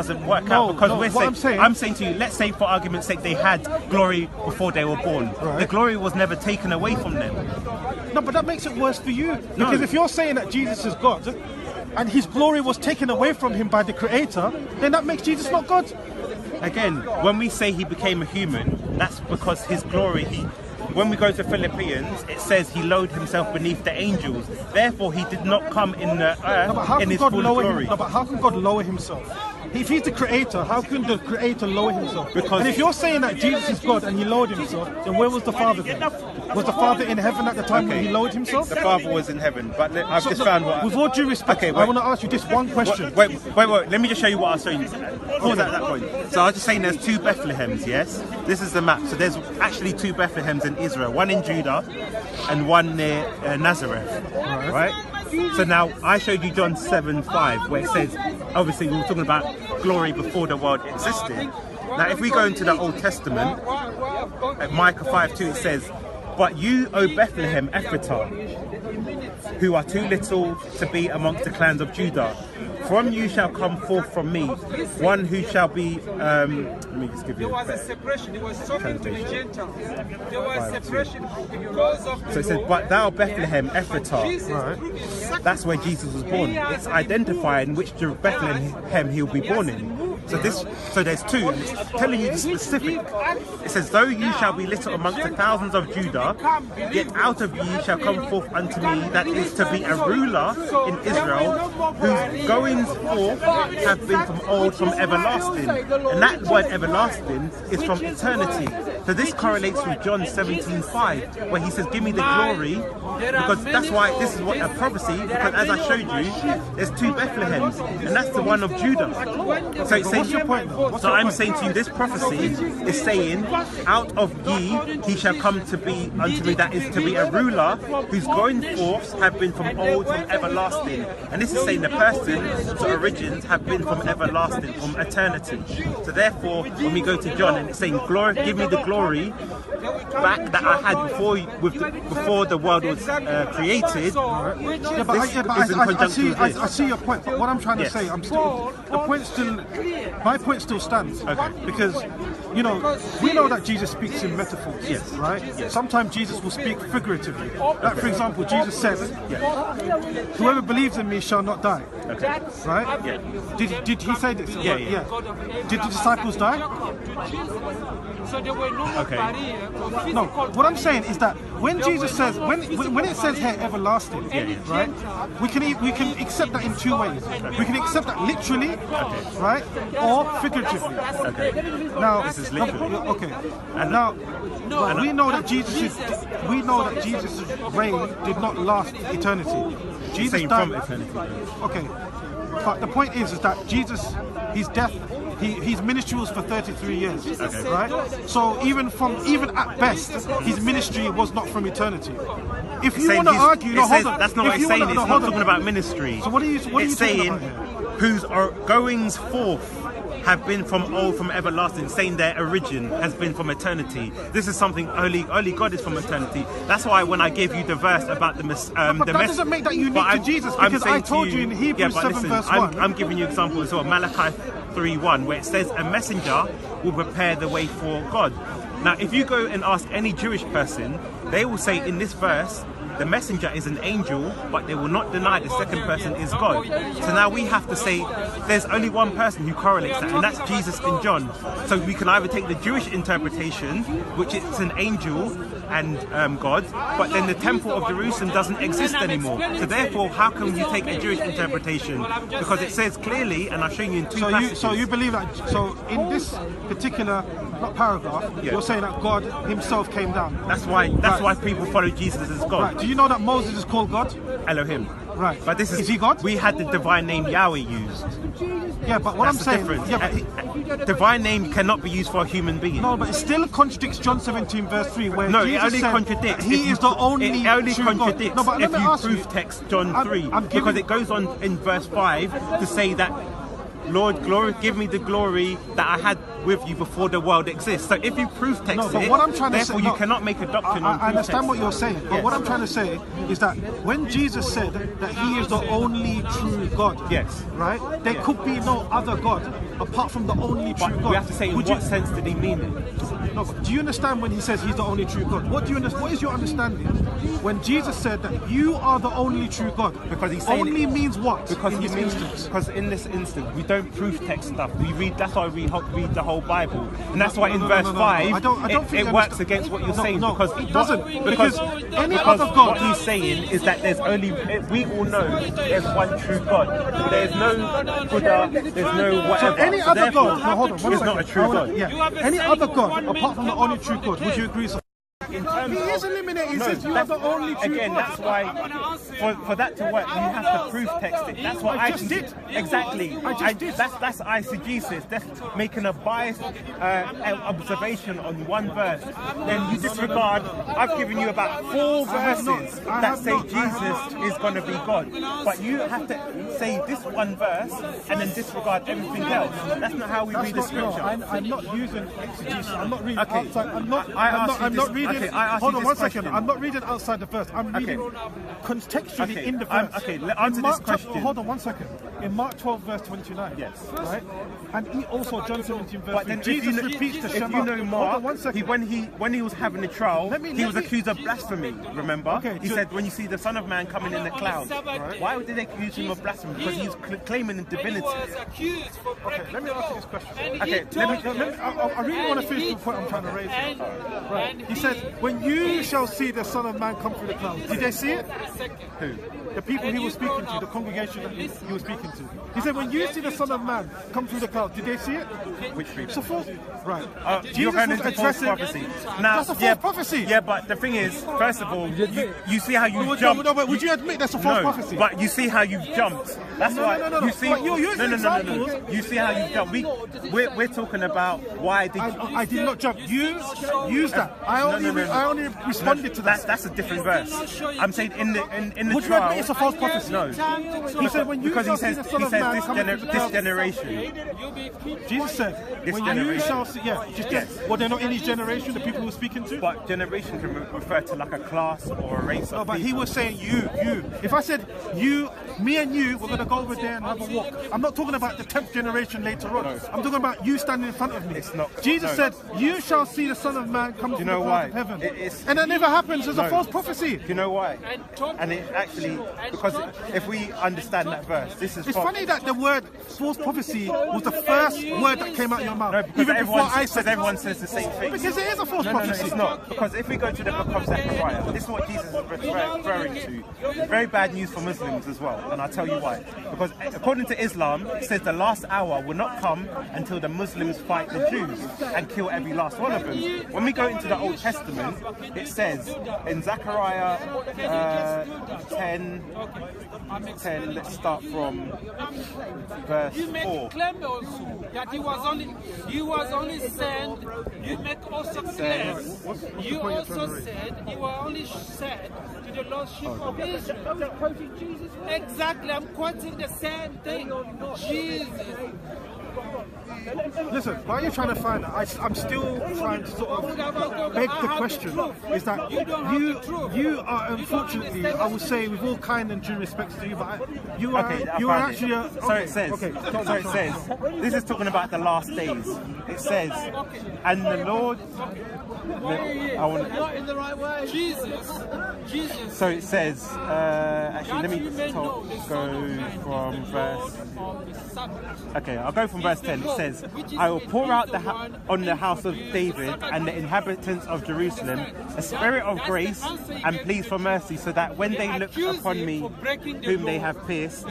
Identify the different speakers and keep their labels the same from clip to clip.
Speaker 1: doesn't work out because I'm saying to you, let's say for argument's sake they had glory before they were born. Right. The glory was never taken away from them.
Speaker 2: No, but that makes it worse for you. Because if you're saying that Jesus is God and his glory was taken away from him by the Creator, then that makes Jesus not God.
Speaker 1: Again, when we say he became a human, that's because his glory, when we go to Philippians, it says he lowered himself beneath the angels. Therefore, he did not come in the earth in his full glory.
Speaker 2: No, but how can God lower himself? If he's the Creator, how can the Creator lower himself? And if you're saying that Jesus is God and he lowered himself, then where was the Father then? Was the Father in heaven at the time when he lowered himself?
Speaker 1: The Father was in heaven, but I've just found what...
Speaker 2: With all due respect, I want to ask you this one question.
Speaker 1: Wait, let me just show you what I was showing you. Pause at that point. So I was just saying there's 2 Bethlehems, yes? This is the map. So there's actually 2 Bethlehems in Israel, one in Judah and one near Nazareth, right? So now I showed you John 7:5, where it says, obviously we were talking about glory before the world existed. Now if we go into the Old Testament, at Micah 5:2 it says, "But you, O Bethlehem Ephratah, who are too little to be amongst the clans of Judah, from you shall come forth from me one who shall be..." let me just give you
Speaker 3: there was a separation. He was talking to the Gentiles. There was separation because of
Speaker 1: so it says, "But thou Bethlehem Ephratah," that's where Jesus was born. It's identifying which Bethlehem he'll be born in. So there's 2, and it's telling you the specific. It says, "Though you shall be little amongst the thousands of Judah, yet out of you shall come forth unto me that is to be a ruler in Israel, whose goings forth have been from old, from everlasting." And that word everlasting is from eternity. So this correlates with John 17:5, where he says, "Give me the glory," because that's why this is what a prophecy, because as I showed you, there's 2 Bethlehems, and that's the one of Judah. So it's saying, I'm saying to you, this prophecy is saying, "Out of ye he shall come to be unto me that is to be a ruler, whose going forths have been from old, from everlasting." And this is saying the person's origins have been from everlasting, from eternity. So therefore, when we go to John and it's saying, "Glory, give me the glory back that I had before the world was created."
Speaker 2: I see your point, but what I'm trying to say, my point still stands.
Speaker 1: Okay.
Speaker 2: Because, we know that Jesus speaks in metaphors, right? Yes. Sometimes Jesus will speak figuratively. Like, for example, Jesus says, "Whoever believes in me shall not die."
Speaker 1: Okay.
Speaker 2: Right?
Speaker 1: Yeah.
Speaker 2: Did he say this?
Speaker 1: Yeah.
Speaker 2: Did the disciples die?
Speaker 1: Okay.
Speaker 2: No, what I'm saying is that when Jesus says, when it says here everlasting, right? We can accept that in 2 ways. We can accept that literally, right, or figuratively.
Speaker 1: Okay.
Speaker 2: Now,
Speaker 1: this is literally.
Speaker 2: Okay. And now, we know that Jesus' reign did not last eternity. Jesus died from eternity. Okay. But the point is that Jesus, his death, his ministry was for 33 years, right? So even at best, his ministry was not from eternity. If you want to argue, hold on.
Speaker 1: That's not what it's saying. It's not talking about ministry.
Speaker 2: So what are you talking about here?
Speaker 1: Whose goings forth have been from old, from everlasting, saying their origin has been from eternity. This is something only God is from eternity. That's why when I gave you the verse about the
Speaker 2: but that doesn't make that unique to Jesus, because I told you in Hebrews 7 verse 1.
Speaker 1: I'm giving you an example as well. Malachi 3:1, where it says a messenger will prepare the way for God. Now, if you go and ask any Jewish person, they will say in this verse, the messenger is an angel, but they will not deny the second person is God. So now we have to say there's only one person who correlates that, and that's Jesus in John. So we can either take the Jewish interpretation, which it's an angel and God, but then the temple of Jerusalem doesn't exist anymore. So therefore, how can you take a Jewish interpretation? Because it says clearly, and I'll show you in 2 passages.
Speaker 2: So you believe that, so in this particular paragraph, you're saying that God himself came down.
Speaker 1: That's why people follow Jesus as God.
Speaker 2: Right. Do you know that Moses is called God?
Speaker 1: Elohim.
Speaker 2: Right.
Speaker 1: But this is
Speaker 2: he God?
Speaker 1: We had the divine name Yahweh used.
Speaker 2: Yeah, but what I'm saying,
Speaker 1: divine name cannot be used for a human being.
Speaker 2: No, but it still contradicts John 17 verse 3, where
Speaker 1: no,
Speaker 2: Jesus
Speaker 1: it only
Speaker 2: said
Speaker 1: contradicts.
Speaker 2: He is the only
Speaker 1: It only
Speaker 2: true
Speaker 1: contradicts
Speaker 2: God. No, but
Speaker 1: if you proof text John 3, because it goes on in verse 5 to say that, "Lord, glory, give me the glory that I had with you before the world exists. So if you proof text
Speaker 2: No, but
Speaker 1: it,
Speaker 2: what I'm trying to
Speaker 1: therefore
Speaker 2: say,
Speaker 1: you cannot make a doctrine on
Speaker 2: I understand what
Speaker 1: proof
Speaker 2: you're
Speaker 1: text.
Speaker 2: saying, but what I'm trying to say is that when Jesus said that he is the only true God,
Speaker 1: Yes.
Speaker 2: right? There could be no other God apart from the only true
Speaker 1: But
Speaker 2: God.
Speaker 1: we have to say in
Speaker 2: Would
Speaker 1: what
Speaker 2: you,
Speaker 1: sense did he mean it?
Speaker 2: no, but do you understand when he says he's the only true God? What is your understanding when Jesus said that you are the only true God?
Speaker 1: Because he's saying
Speaker 2: only means what?
Speaker 1: Because
Speaker 2: in
Speaker 1: he
Speaker 2: this
Speaker 1: means,
Speaker 2: instance?
Speaker 1: because in this instance we don't proof text stuff. We read. That's why we read the whole Bible, and that's why in verse 5
Speaker 2: I don't think
Speaker 1: it
Speaker 2: you
Speaker 1: works
Speaker 2: understand.
Speaker 1: against what you're
Speaker 2: No,
Speaker 1: saying.
Speaker 2: no,
Speaker 1: because
Speaker 2: it doesn't. Because any
Speaker 1: because
Speaker 2: other God.
Speaker 1: what he's saying is that there's only. We all know there's one true God. There's no Buddha. There's no whatever.
Speaker 2: So any other
Speaker 1: therefore,
Speaker 2: God, no, hold on, one
Speaker 1: is
Speaker 2: second.
Speaker 1: not a true God.
Speaker 2: Yeah. Any other God apart from the only true God, would you agree?
Speaker 1: In terms
Speaker 2: He
Speaker 1: of,
Speaker 2: is eliminated. He
Speaker 1: no,
Speaker 2: says you are the only true
Speaker 1: again,
Speaker 2: God.
Speaker 1: that's why for that to work, you have to proof text it. That's what
Speaker 2: I just did.
Speaker 1: Exactly.
Speaker 2: I just did.
Speaker 1: That's eisegesis. That's making a biased observation on one verse. Then you disregard. I've given you about 4 verses that say Jesus is going to be God, but you have to say this one verse and then disregard everything else. That's not how we read the scripture.
Speaker 2: I'm not using exegesis. I'm not reading
Speaker 1: Okay.
Speaker 2: outside. I'm not reading.
Speaker 1: Okay, I asked
Speaker 2: hold
Speaker 1: you
Speaker 2: on
Speaker 1: this
Speaker 2: one second.
Speaker 1: question.
Speaker 2: I'm not reading outside the verse. I'm reading contextually
Speaker 1: Okay,
Speaker 2: in the verse.
Speaker 1: okay, answer this question.
Speaker 2: Hold on one second. In Mark 12 verse 29.
Speaker 1: Yes.
Speaker 2: Right. And he also John 17 verse
Speaker 1: But
Speaker 2: 3.
Speaker 1: then
Speaker 2: Jesus repeats the
Speaker 1: if
Speaker 2: Shema.
Speaker 1: you know
Speaker 2: Hold
Speaker 1: Mark,
Speaker 2: on one second.
Speaker 1: when he was having the trial,
Speaker 2: Let
Speaker 1: he was
Speaker 2: me-
Speaker 1: accused of blasphemy. Remember?
Speaker 2: Okay,
Speaker 1: He said, "When you see the Son of Man coming in the clouds."
Speaker 3: Right.
Speaker 1: Why did they accuse him of blasphemy? Because he's claiming divinity.
Speaker 2: Okay, let me answer this question.
Speaker 1: Okay,
Speaker 2: I really want to finish the point I'm trying to raise. Right. He said, when you shall see the Son of Man come through the clouds. Did they see it?
Speaker 1: Who?
Speaker 2: The people he was speaking to, the congregation that he was speaking to. He said, when you see the Son of Man come through the clouds, did they see it?
Speaker 1: Which people?
Speaker 2: So false. Right.
Speaker 1: You're going into false prophecy. Now,
Speaker 2: That's a false prophecy.
Speaker 1: Yeah, but the thing is, first of all, you see how you
Speaker 2: No,
Speaker 1: jumped.
Speaker 2: but would you admit that's a false prophecy?
Speaker 1: But you see how you've jumped. That's
Speaker 2: No,
Speaker 1: why
Speaker 2: no, no, no.
Speaker 1: you see.
Speaker 2: But you're using examples.
Speaker 1: You see how you've jumped. We're talking about why did
Speaker 2: I did not jump. You used that. I only responded to that.
Speaker 1: That's a different verse. I'm saying in the
Speaker 2: Would you
Speaker 1: trial.
Speaker 2: admit it's a false prophecy?
Speaker 1: No.
Speaker 2: He said when you
Speaker 1: Because
Speaker 2: shall
Speaker 1: he
Speaker 2: see
Speaker 1: says
Speaker 2: the Son of Man coming through the
Speaker 1: this
Speaker 2: clouds.
Speaker 1: generation.
Speaker 2: Jesus said,
Speaker 1: This
Speaker 2: when you
Speaker 1: generation.
Speaker 2: shall see, well, they're not in his generation, the people he was speaking to.
Speaker 1: But generation can refer to like a class or a race.
Speaker 2: No, but he was saying you. If I said you, me and you, we're going to go over there and have a walk. I'm not talking about the 10th generation later on. I'm talking about you standing in front of me.
Speaker 1: It's not.
Speaker 2: Jesus
Speaker 1: no.
Speaker 2: said, you shall see the Son of Man come through the
Speaker 1: know
Speaker 2: clouds
Speaker 1: why?
Speaker 2: of heaven.
Speaker 1: It's-
Speaker 2: And that never happens. It's a
Speaker 1: No.
Speaker 2: false prophecy.
Speaker 1: Do you know why? And it actually, because if we understand that verse, this is
Speaker 2: It's funny that the word false prophecy was the first word that came out of your mouth.
Speaker 1: No, because
Speaker 2: even before I said
Speaker 1: everyone says the same thing.
Speaker 2: Because it is a false
Speaker 1: No,
Speaker 2: prophecy.
Speaker 1: it's not. Because if we go to the book of Zechariah, this is what Jesus is referring to. It's very bad news for Muslims as well, and I'll tell you why. Because according to Islam, it says the last hour will not come until the Muslims fight the Jews and kill every last one of them. When we go into the Old Testament, it says in Zechariah 10, let's start from verse
Speaker 3: You make
Speaker 1: 4.
Speaker 3: claim also that he was only sent. You make also claim. You also said he was only sent to the lordship of Israel. Exactly, I'm quoting the same thing. Jesus.
Speaker 2: Listen, why are you trying to find that? I'm still trying to sort of beg the question. Is that you are unfortunately, I will say with all kind and due respect to you, but you are
Speaker 1: Okay, I
Speaker 2: you are
Speaker 1: found
Speaker 2: actually
Speaker 1: it.
Speaker 2: a,
Speaker 1: So it says.
Speaker 2: Okay,
Speaker 1: So it says. This is talking about the last days. It says, and the Lord. I want.
Speaker 3: Not in the right way. Jesus.
Speaker 1: So it says. Actually, let me go from verse. Okay, I'll go from verse 10. It says, I will pour out on the house of David and the inhabitants of Jerusalem a spirit of grace and pleas for mercy, so that when they look upon me, whom they have pierced,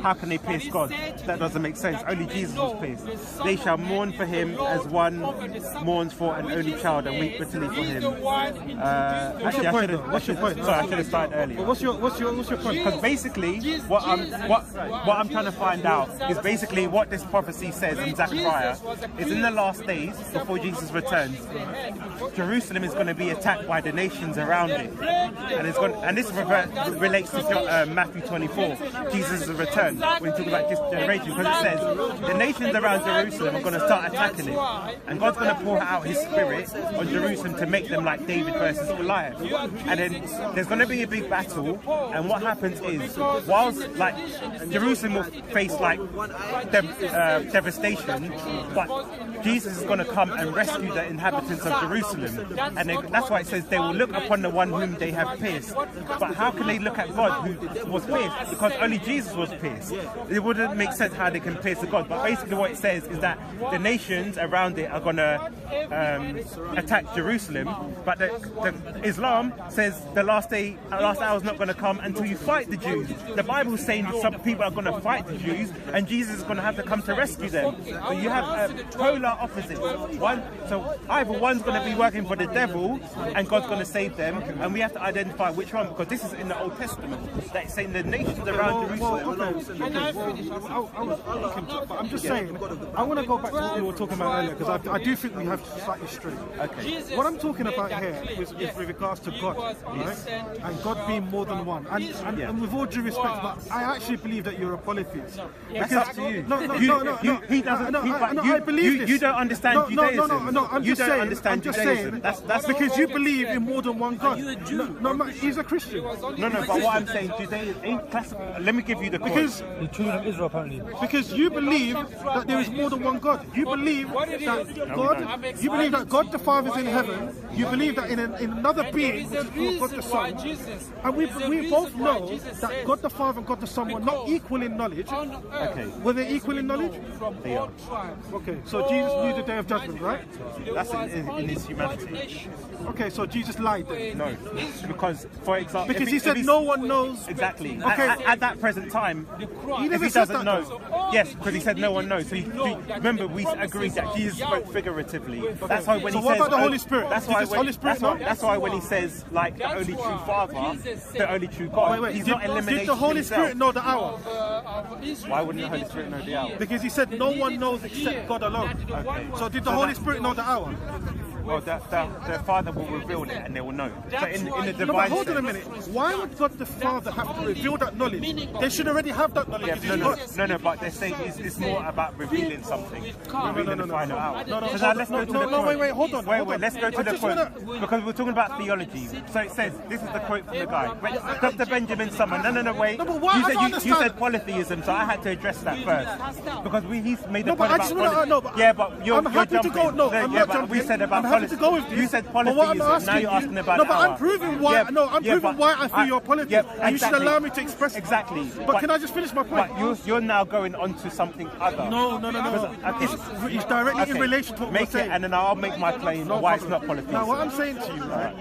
Speaker 1: how can they pierce God? That doesn't make sense. Only Jesus was pierced. They shall mourn for him as one mourns for an only child and weep bitterly for him.
Speaker 2: What's your point?
Speaker 1: Sorry, I should have started earlier.
Speaker 2: What's your point?
Speaker 1: Because basically, what I'm trying to find out is basically what this prophecy says says in Zechariah is in the last days, before Jesus returns, Jerusalem is going to be attacked by the nations around it. And this relates to Matthew 24, Jesus' return, when we talk about this generation, because it says the nations around Jerusalem are going to start attacking it. And God's going to pour out his spirit on Jerusalem to make them like David versus Goliath. And then there's going to be a big battle, and what happens is, whilst like Jerusalem will face like devastation, but Jesus is going to come and rescue the inhabitants of Jerusalem. And that's why it says they will look upon the one whom they have pierced. But how can they look at God who was pierced? Because only Jesus was pierced. It wouldn't make sense how they can pierce God. But basically what it says is that the nations around it are going to attack Jerusalem. But the Islam says the last hour is not going to come until you fight the Jews. The Bible is saying some people are going to fight the Jews, and Jesus is going to have to come to rescue them. So you have polar opposites. So either one's going to be working for the devil, and God's going to save them, and we have to identify which one, because this is in the Old Testament. That's saying the nations around Jerusalem.
Speaker 2: I'm just saying, I want to go back to what we were talking about earlier, because I do think we have to slightly straight.
Speaker 1: Okay.
Speaker 2: What I'm talking about here is with regards to God, right? And God being more than one. And with all due respect, but I actually believe that you're a polytheist.
Speaker 1: That's up to you.
Speaker 2: No.
Speaker 1: He doesn't.
Speaker 2: I believe this.
Speaker 1: You don't understand Judaism.
Speaker 2: No. I'm just saying.
Speaker 1: Judaism. That's
Speaker 2: because you believe in more than one God. No, he's a Christian.
Speaker 1: No, but what I'm saying, Judaism ain't classical. Let me give you the
Speaker 2: because
Speaker 1: quote.
Speaker 4: The children of Israel, apparently.
Speaker 2: Because you believe that there is more than one God. You believe that God. You believe that God the Father is in heaven. You believe that in another being, which is called God the Son. And we both know that God the Father and God the Son were not equal in knowledge.
Speaker 1: Okay.
Speaker 2: Were they equal in knowledge?
Speaker 1: They are.
Speaker 2: Okay, so Jesus knew the day of judgment, right?
Speaker 1: That's in his humanity.
Speaker 2: Okay, so Jesus lied then?
Speaker 1: No, because, for example...
Speaker 2: Because he said no one knows...
Speaker 1: Exactly.
Speaker 2: Okay.
Speaker 1: At that present time, if he doesn't know... Yes, because he said no one knows. So remember, we agreed that Jesus spoke figuratively. That's why when he says...
Speaker 2: So what about the Holy Spirit?
Speaker 1: That's why when he says, like, the only true Father, the only true God,
Speaker 2: wait,
Speaker 1: he's not eliminating
Speaker 2: did the Holy
Speaker 1: himself.
Speaker 2: Spirit know the hour?
Speaker 1: Why wouldn't the Holy Spirit know the hour?
Speaker 2: Because he said no one knows except God alone.
Speaker 1: Okay.
Speaker 2: So did the Holy Spirit know the hour?
Speaker 1: Well, the Father will reveal it, and they will know. So in the divine
Speaker 2: but hold on a
Speaker 1: sense,
Speaker 2: minute. Why would God the Father have to reveal that knowledge? They should already have that knowledge.
Speaker 1: Yeah, no, but they're saying it's more about revealing something. Revealing the final hour. Wait, hold on. Wait, let's go to the quote. Because we're talking about theology. So it says, this is the quote from the guy. Dr. Benjamin Summer, wait. You said polytheism, so I had to address that first. Because he's made the point about polytheism. Yeah, but you're jumping. We said about polytheism.
Speaker 2: To go with this.
Speaker 1: You said polytheism, now you're asking about
Speaker 2: I'm proving why. Why I feel you're polytheist, and you should allow me to express it.
Speaker 1: Exactly.
Speaker 2: But can I just finish my point?
Speaker 1: But you're now going on to something other.
Speaker 2: No. It's directly in relation to what we're saying.
Speaker 1: And then I'll make my claim why it's not polytheism.
Speaker 2: Now, what I'm saying to you, right?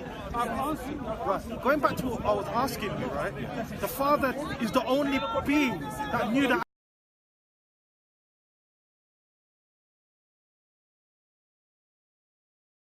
Speaker 2: Going back to what I was asking you, right? The Father is the only being that knew that.